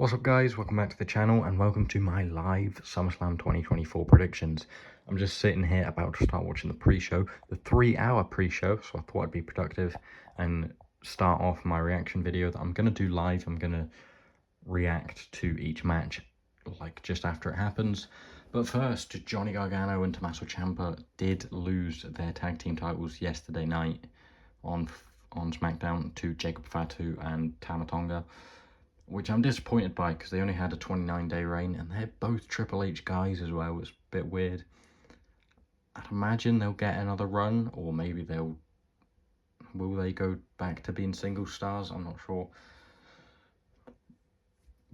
What's up guys, welcome back to the channel and welcome to my live SummerSlam 2024 predictions. I'm just sitting here about to start watching the pre-show, the 3-hour pre-show, so I thought I'd be productive and start off my reaction video that I'm going to do live. I'm going to react to each match like just after it happens. But first, Johnny Gargano and Tommaso Ciampa did lose their tag team titles yesterday night on SmackDown to Jacob Fatu and Tama Tonga, which I'm disappointed by because they only had a 29-day reign and they're both Triple H guys as well. It's a bit weird. I'd imagine they'll get another run, or maybe will they go back to being single stars? I'm not sure.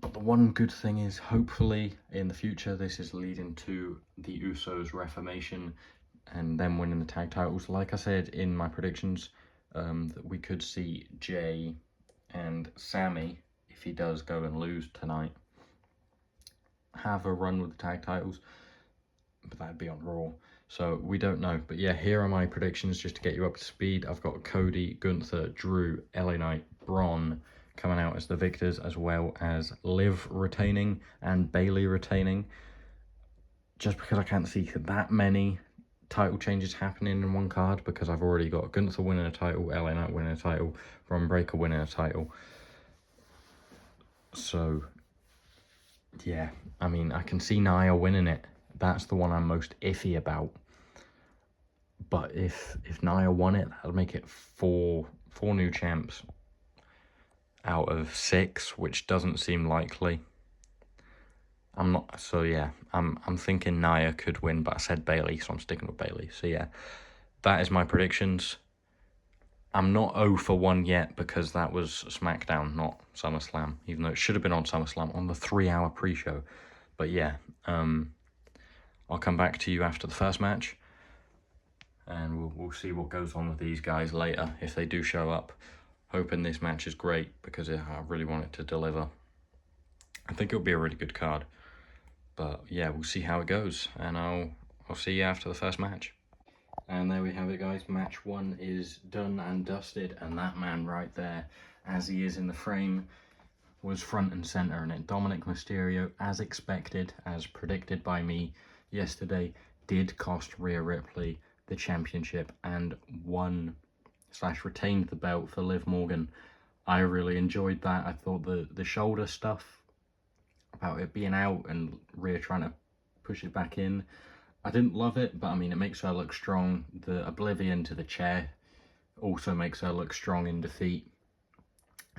But the one good thing is, hopefully in the future, this is leading to the Usos' reformation and them winning the tag titles. Like I said in my predictions, that we could see Jay and Sammy, if he does go and lose tonight, have a run with the tag titles, but that'd be on Raw, so we don't know. But yeah, here are my predictions just to get you up to speed. I've got Cody, Gunther, Drew, LA Knight, Braun coming out as the victors, as well as Liv retaining and Bayley retaining, just because I can't see that many title changes happening in one card, because I've already got Gunther winning a title, LA Knight winning a title, Braun Breaker winning a title. So yeah, I mean, I can see Nia winning it. That's the one I'm most iffy about. But if Nia won it, that'll make it four new champs out of 6, which doesn't seem likely. I'm thinking Nia could win, but I said Bayley, so I'm sticking with Bayley. So yeah, that is my predictions. I'm not 0 for 1 yet, because that was SmackDown, not SummerSlam, even though it should have been on SummerSlam on the 3-hour pre-show. But yeah, I'll come back to you after the first match, and we'll see what goes on with these guys later, if they do show up. Hoping this match is great, because I really want it to deliver. I think it'll be a really good card. But yeah, we'll see how it goes, and I'll see you after the first match. And there we have it, guys. Match 1 is done and dusted, and that man right there, as he is in the frame, was front and center in it. Dominic Mysterio, as expected, as predicted by me yesterday, did cost Rhea Ripley the championship and won/retained the belt for Liv Morgan. I really enjoyed that. I thought the shoulder stuff about it being out and Rhea trying to push it back in, I didn't love it, but I mean, it makes her look strong. The oblivion to the chair also makes her look strong in defeat,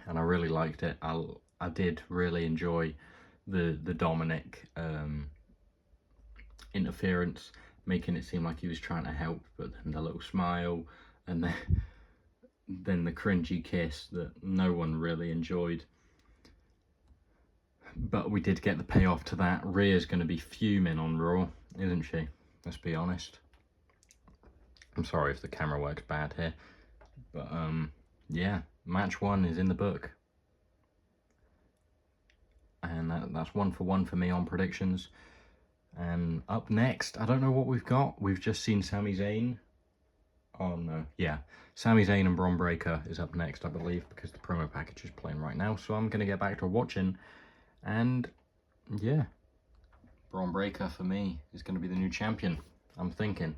and I really liked it. I did really enjoy the Dominic interference, making it seem like he was trying to help, but then the little smile, and then the cringy kiss that no one really enjoyed. But we did get the payoff to that. Rhea's going to be fuming on Raw, isn't she? Let's be honest. I'm sorry if the camera works bad here. But, yeah, match 1 is in the book. And that's 1 for 1 for me on predictions. And up next, I don't know what we've got. We've just seen Sami Zayn. Oh, no. Yeah, Sami Zayn and Braun Breaker is up next, I believe, because the promo package is playing right now. So I'm going to get back to watching. And, yeah, Braun Breaker, for me, is going to be the new champion, I'm thinking.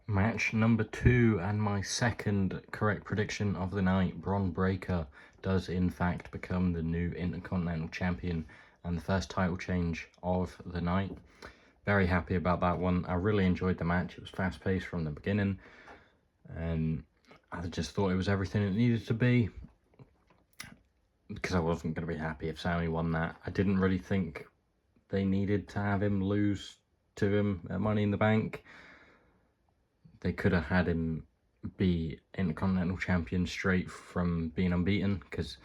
Match number 2, and my second correct prediction of the night. Braun Breaker does, in fact, become the new Intercontinental Champion and the first title change of the night. Very happy about that one. I really enjoyed the match. It was fast-paced from the beginning, and I just thought it was everything it needed to be, because I wasn't going to be happy if Sami won that. I didn't really think they needed to have him lose to him at Money in the Bank. They could have had him be Intercontinental Champion straight from being unbeaten, because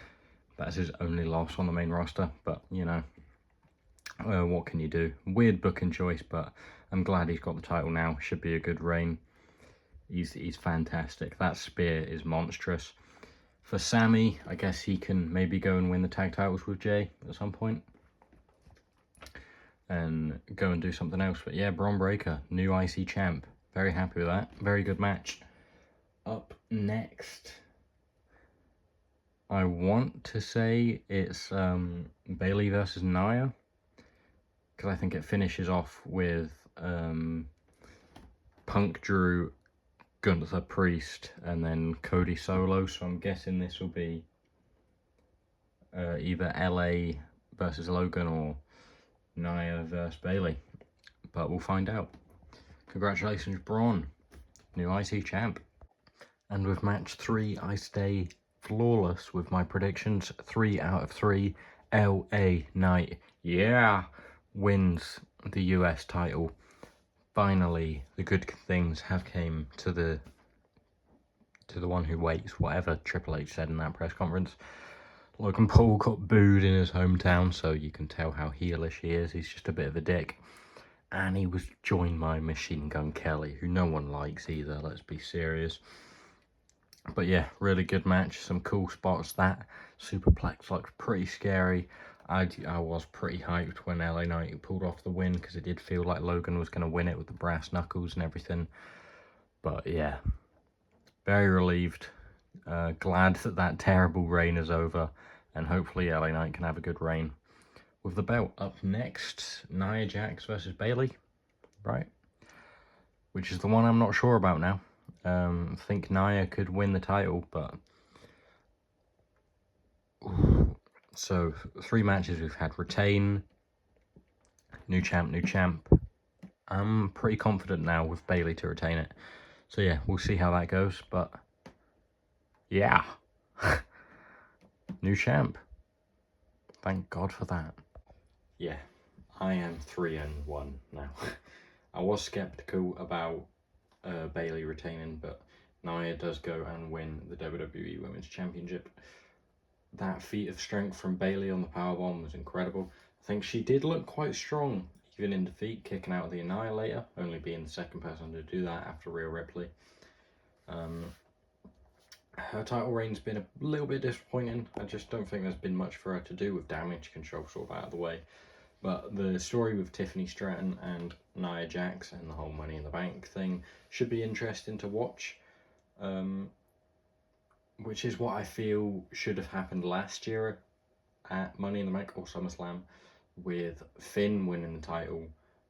that's his only loss on the main roster. But, you know, what can you do? Weird booking choice, but I'm glad he's got the title now. Should be a good reign. He's fantastic. That spear is monstrous. For Sami, I guess he can maybe go and win the tag titles with Jay at some point and go and do something else. But yeah, Braun Breaker, new IC champ. Very happy with that. Very good match. Up next, I want to say it's Bailey versus Nia, because I think it finishes off with Punk, Drew, Gunther, Priest, and then Cody solo. So I'm guessing this will be either LA versus Logan or Nia versus Bailey, but we'll find out. Congratulations, Braun, new IC champ. And with match 3, I stay flawless with my predictions. 3 out of 3. LA Knight, yeah, wins the US title. Finally, the good things have came to the one who waits, whatever Triple H said in that press conference. Logan Paul got booed in his hometown, so you can tell how heelish he is. He's just a bit of a dick. And he was joined by Machine Gun Kelly, who no one likes either, let's be serious. But yeah, really good match. Some cool spots. That superplex looked pretty scary. I was pretty hyped when LA Knight pulled off the win, because it did feel like Logan was going to win it with the brass knuckles and everything. But yeah, very relieved. Glad that terrible reign is over, and hopefully LA Knight can have a good reign with the belt. Up next, Nia Jax versus Bailey, right? Which is the one I'm not sure about now. I think Nia could win the title, but... So, 3 matches we've had. Retain, new champ, new champ. I'm pretty confident now with Bailey to retain it. So yeah, we'll see how that goes, but... Yeah! New champ. Thank God for that. Yeah, I am 3-1 now. I was skeptical about Bailey retaining, but Nia does go and win the WWE Women's Championship. That feat of strength from Bailey on the powerbomb was incredible. I think she did look quite strong, even in defeat, kicking out the Annihilator, only being the second person to do that after Rhea Ripley. Her title reign's been a little bit disappointing. I just don't think there's been much for her to do with damage control sort of out of the way. But the story with Tiffany Stratton and Nia Jax and the whole Money in the Bank thing should be interesting to watch. Which is what I feel should have happened last year at Money in the Bank or SummerSlam, with Finn winning the title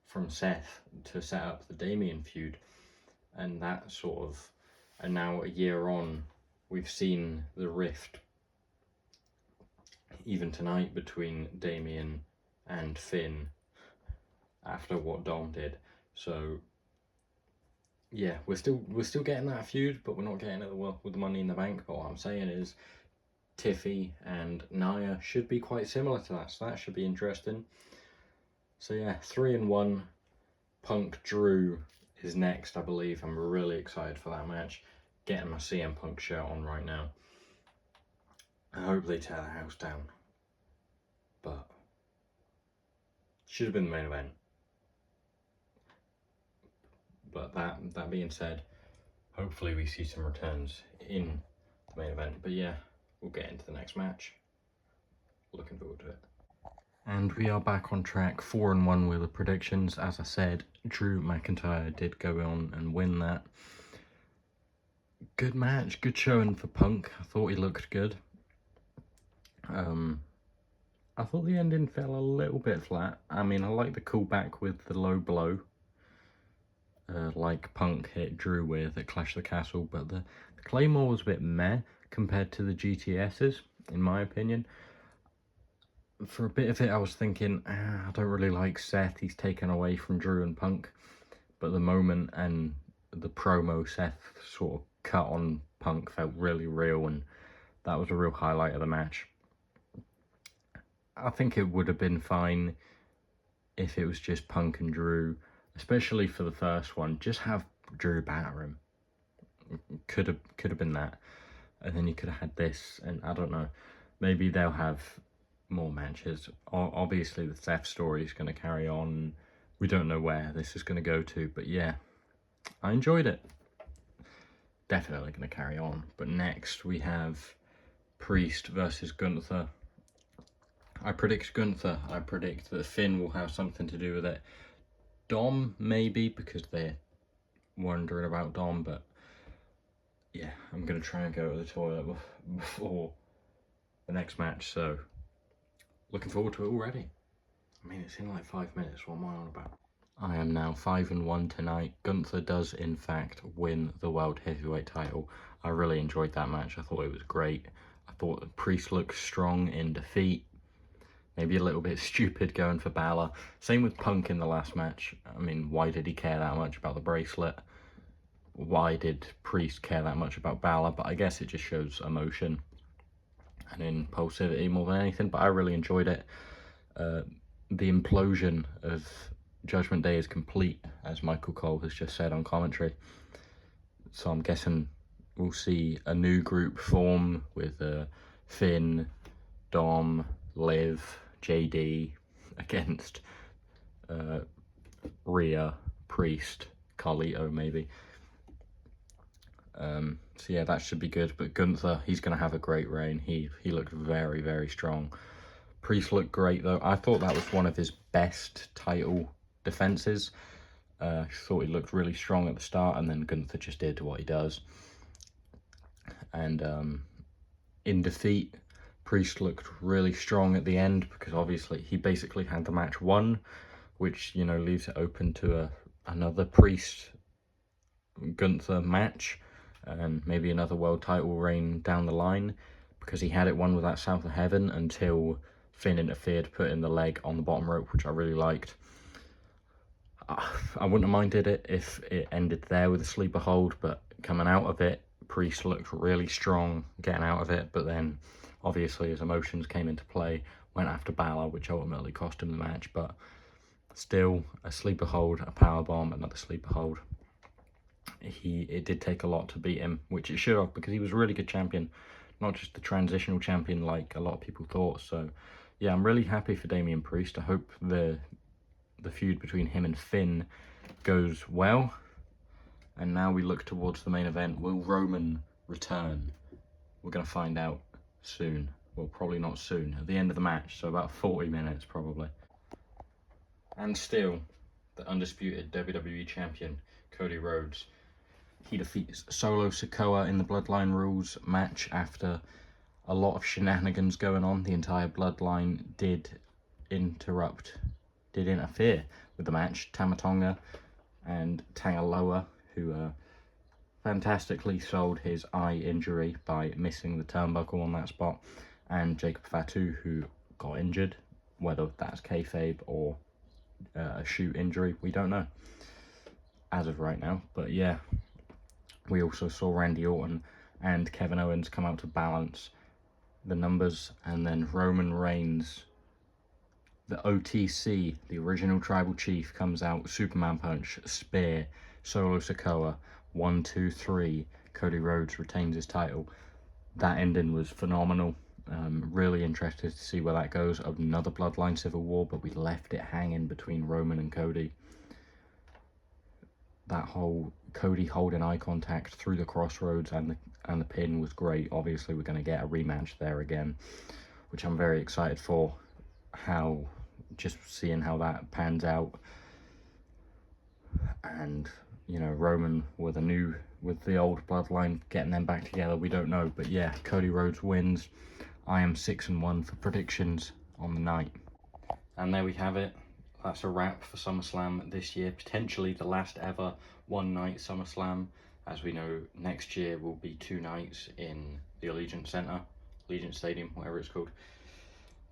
from Seth to set up the Damian feud. And that sort of... And now a year on, we've seen the rift, even tonight, between Damian and Finn after what Dom did. So yeah, we're still getting that feud, but we're not getting it with the Money in the Bank. But what I'm saying is Tiffy and Nia should be quite similar to that, so that should be interesting. So yeah, 3-1. Punk Drew is next, I believe. I'm really excited for that match. Getting my CM Punk shirt on right now. I hope they tear the house down. But should have been the main event. But that being said, hopefully we see some returns in the main event. But yeah, we'll get into the next match. Looking forward to it. And we are back on track, 4-1 with the predictions. As I said, Drew McIntyre did go on and win that. Good match, good showing for Punk. I thought he looked good. I thought the ending fell a little bit flat. I mean, I like the callback with the low blow. Like Punk hit Drew with at Clash of the Castle, but the Claymore was a bit meh compared to the GTS's, in my opinion. For a bit of it, I was thinking, I don't really like Seth. He's taken away from Drew and Punk. But the moment and the promo Seth sort of cut on Punk felt really real, and that was a real highlight of the match. I think it would have been fine if it was just Punk and Drew, especially for the first one. Just have Drew batter him. Could have been that. And then you could have had this, and I don't know. Maybe they'll have more matches. Obviously, the Seth story is going to carry on. We don't know where this is going to go to, but yeah, I enjoyed it. Definitely going to carry on. But next we have Priest versus Gunther. I predict Gunther. I predict that Finn will have something to do with it. Dom, maybe, because they're wondering about Dom, but yeah, I'm going to try and go to the toilet before the next match, so looking forward to it already. I mean, it's in like 5 minutes, what am I on about? I am now 5-1 tonight. Gunther does in fact win the World Heavyweight title. I really enjoyed that match. I thought it was great. I thought the Priest looked strong in defeat. Maybe a little bit stupid going for Balor. Same with Punk in the last match. I mean, why did he care that much about the bracelet? Why did Priest care that much about Balor? But I guess it just shows emotion and impulsivity more than anything. But I really enjoyed it. The implosion of Judgment Day is complete, as Michael Cole has just said on commentary. So I'm guessing we'll see a new group form with Finn, Dom, Liv, JD against Rhea, Priest, Carlito maybe. So yeah, that should be good. But Gunther, he's going to have a great reign. He looked very, very strong. Priest looked great though. I thought that was one of his best title defenses. I thought he looked really strong at the start, and then Gunther just did what he does. And in defeat, Priest looked really strong at the end, because obviously he basically had the match won, which, you know, leaves it open to another Priest Gunther match and maybe another world title reign down the line, because he had it won with that South of Heaven until Finn interfered, put in the leg on the bottom rope, which I really liked. I wouldn't have minded it if it ended there with a sleeper hold, but coming out of it, Priest looked really strong getting out of it, but then obviously his emotions came into play, went after Balor, which ultimately cost him the match. But still, a sleeper hold, a powerbomb, another sleeper hold. It did take a lot to beat him, which it should have, because he was a really good champion, not just the transitional champion like a lot of people thought. So yeah, I'm really happy for Damian Priest. I hope the feud between him and Finn goes well. And now we look towards the main event. Will Roman return? We're going to find out soon. Well, probably not soon, at the end of the match, so about 40 minutes probably. And still, the undisputed WWE champion, Cody Rhodes. He defeats Solo Sikoa in the Bloodline Rules match after a lot of shenanigans going on. The entire Bloodline did interfere with the match. Tama Tonga and Tangaloa, who fantastically sold his eye injury by missing the turnbuckle on that spot, and Jacob Fatu, who got injured, whether that's kayfabe or a shoot injury, we don't know as of right now. But yeah, we also saw Randy Orton and Kevin Owens come out to balance the numbers, and then Roman Reigns, the OTC, the original tribal chief, comes out, Superman punch, spear, Solo Sikoa, 1, 2, 3, Cody Rhodes retains his title. That ending was phenomenal. Really interested to see where that goes. Another Bloodline Civil War, but we left it hanging between Roman and Cody. That whole Cody holding eye contact through the crossroads and the pin was great. Obviously, we're going to get a rematch there again, which I'm very excited for. Just seeing how that pans out, and you know, Roman with the old bloodline, getting them back together, we don't know. But yeah, Cody Rhodes wins. I am 6-1 for predictions on the night. And there we have it. That's a wrap for SummerSlam this year. Potentially the last ever one-night SummerSlam. As we know, next year will be 2 nights in the Allegiant Center, Allegiant Stadium, whatever it's called.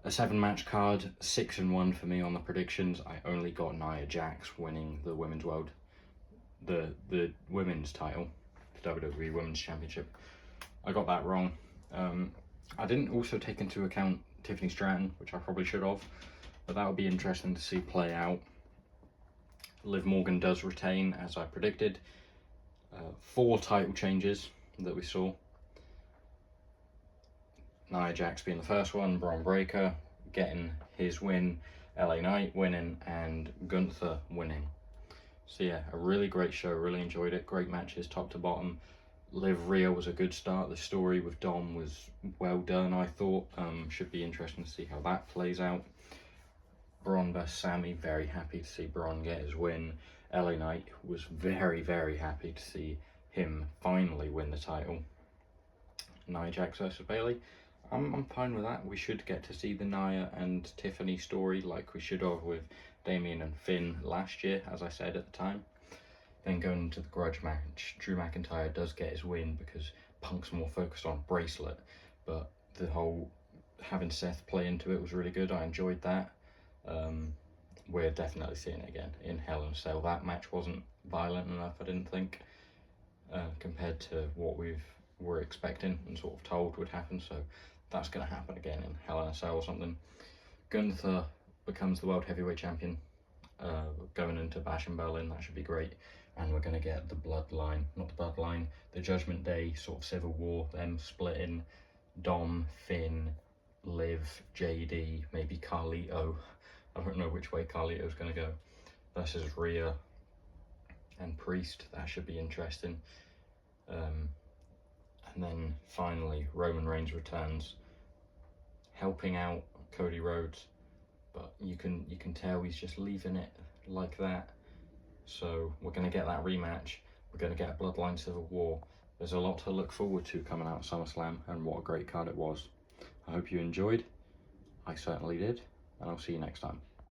A 7-match card, 6-1 for me on the predictions. I only got Nia Jax winning the women's the women's title, the WWE Women's Championship. I got that wrong. I didn't also take into account Tiffany Stratton, which I probably should have, but that would be interesting to see play out. Liv Morgan does retain, as I predicted. 4 title changes that we saw. Nia Jax being the first one, Braun Breaker getting his win, LA Knight winning, and Gunther winning. So yeah, a really great show, really enjoyed it. Great matches top to bottom. Liv Rhea was a good start. The story with Dom was well done, I thought. Should be interesting to see how that plays out. Braun vs Sammy, very happy to see Braun get his win. LA Knight was very, very happy to see him finally win the title. Nia Jax versus Bayley. I'm fine with that. We should get to see the Nia and Tiffany story like we should have with Damien and Finn last year, as I said at the time. Then going into the grudge match, Drew McIntyre does get his win because Punk's more focused on bracelet, but the whole having Seth play into it was really good. I enjoyed that. We're definitely seeing it again in Hell in a Cell. That match wasn't violent enough, I didn't think, compared to what were expecting and sort of told would happen. So that's going to happen again in Hell in a Cell or something. Gunther becomes the World Heavyweight Champion, going into Bash in Berlin. That should be great. And we're going to get the Bloodline, not the Bloodline, the Judgment Day sort of civil war, them splitting Dom, Finn, Liv, JD, maybe Carlito. I don't know which way Carlito's going to go. Versus Rhea and Priest. That should be interesting. And then finally, Roman Reigns returns, helping out Cody Rhodes, but you can tell he's just leaving it like that. So we're going to get that rematch. We're going to get a Bloodline Civil War. There's a lot to look forward to coming out of SummerSlam, and what a great card it was. I hope you enjoyed. I certainly did, and I'll see you next time.